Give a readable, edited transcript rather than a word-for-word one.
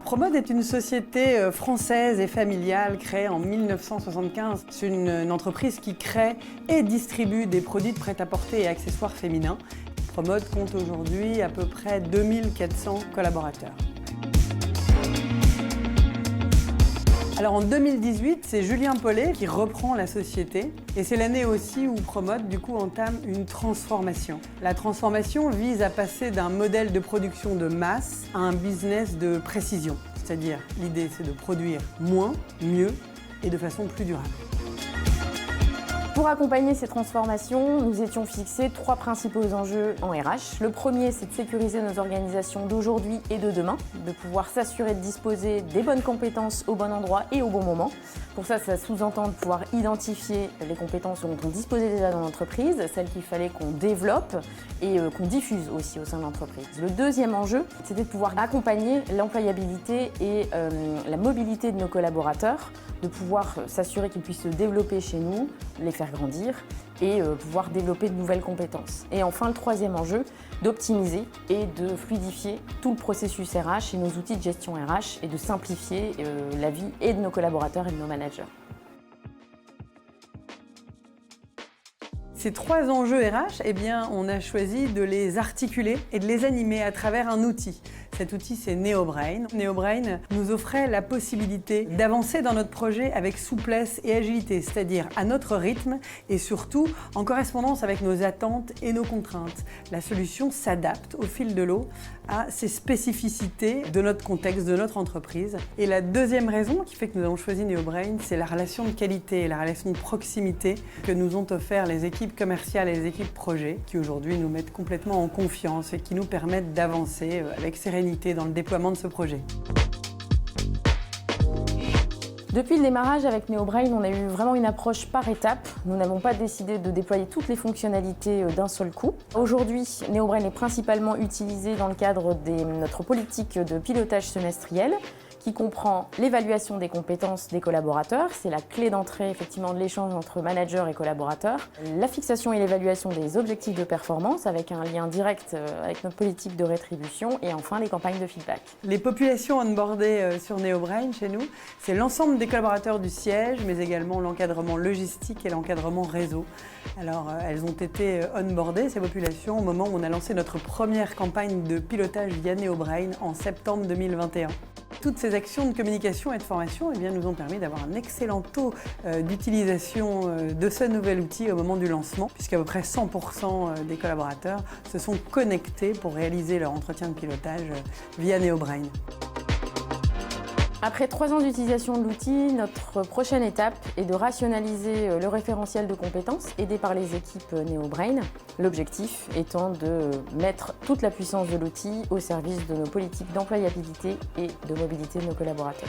Promode est une société française et familiale créée en 1975. C'est une entreprise qui crée et distribue des produits de prêt-à-porter et accessoires féminins. Promode compte aujourd'hui à peu près 2400 collaborateurs. Alors en 2018, c'est Julien Paulet qui reprend la société et c'est l'année aussi où Promode entame une transformation. La transformation vise à passer d'un modèle de production de masse à un business de précision. C'est-à-dire, l'idée c'est de produire moins, mieux et de façon plus durable. Pour accompagner ces transformations, nous étions fixés 3 principaux enjeux en RH. Le premier, c'est de sécuriser nos organisations d'aujourd'hui et de demain, de pouvoir s'assurer de disposer des bonnes compétences au bon endroit et au bon moment. Pour ça, ça sous-entend de pouvoir identifier les compétences dont on disposait déjà dans l'entreprise, celles qu'il fallait qu'on développe et qu'on diffuse aussi au sein de l'entreprise. Le deuxième enjeu, c'était de pouvoir accompagner l'employabilité et la mobilité de nos collaborateurs, de pouvoir s'assurer qu'ils puissent se développer chez nous, les faire grandir et pouvoir développer de nouvelles compétences. Et enfin, le troisième enjeu, d'optimiser et de fluidifier tout le processus RH et nos outils de gestion RH et de simplifier la vie et de nos collaborateurs et de nos managers. Ces 3 enjeux RH, on a choisi de les articuler et de les animer à travers un outil. Cet outil, c'est NeoBrain. NeoBrain nous offrait la possibilité d'avancer dans notre projet avec souplesse et agilité, c'est-à-dire à notre rythme et surtout en correspondance avec nos attentes et nos contraintes. La solution s'adapte au fil de l'eau à ces spécificités de notre contexte, de notre entreprise. Et la deuxième raison qui fait que nous avons choisi NeoBrain, c'est la relation de qualité, la relation de proximité que nous ont offert les équipes commerciales et les équipes projet qui aujourd'hui nous mettent complètement en confiance et qui nous permettent d'avancer avec sérénité dans le déploiement de ce projet. Depuis le démarrage avec NeoBrain, on a eu vraiment une approche par étapes. Nous n'avons pas décidé de déployer toutes les fonctionnalités d'un seul coup. Aujourd'hui, NeoBrain est principalement utilisé dans le cadre de notre politique de pilotage semestriel, qui comprend l'évaluation des compétences des collaborateurs, c'est la clé d'entrée effectivement de l'échange entre managers et collaborateurs, la fixation et l'évaluation des objectifs de performance avec un lien direct avec notre politique de rétribution et enfin les campagnes de feedback. Les populations onboardées sur NeoBrain chez nous, c'est l'ensemble des collaborateurs du siège, mais également l'encadrement logistique et l'encadrement réseau. Alors elles ont été onboardées, ces populations, au moment où on a lancé notre première campagne de pilotage via NeoBrain en septembre 2021. Toutes ces actions de communication et de formation nous ont permis d'avoir un excellent taux d'utilisation de ce nouvel outil au moment du lancement, puisqu'à peu près 100% des collaborateurs se sont connectés pour réaliser leur entretien de pilotage via NeoBrain. Après 3 ans d'utilisation de l'outil, notre prochaine étape est de rationaliser le référentiel de compétences aidé par les équipes NeoBrain. L'objectif étant de mettre toute la puissance de l'outil au service de nos politiques d'employabilité et de mobilité de nos collaborateurs.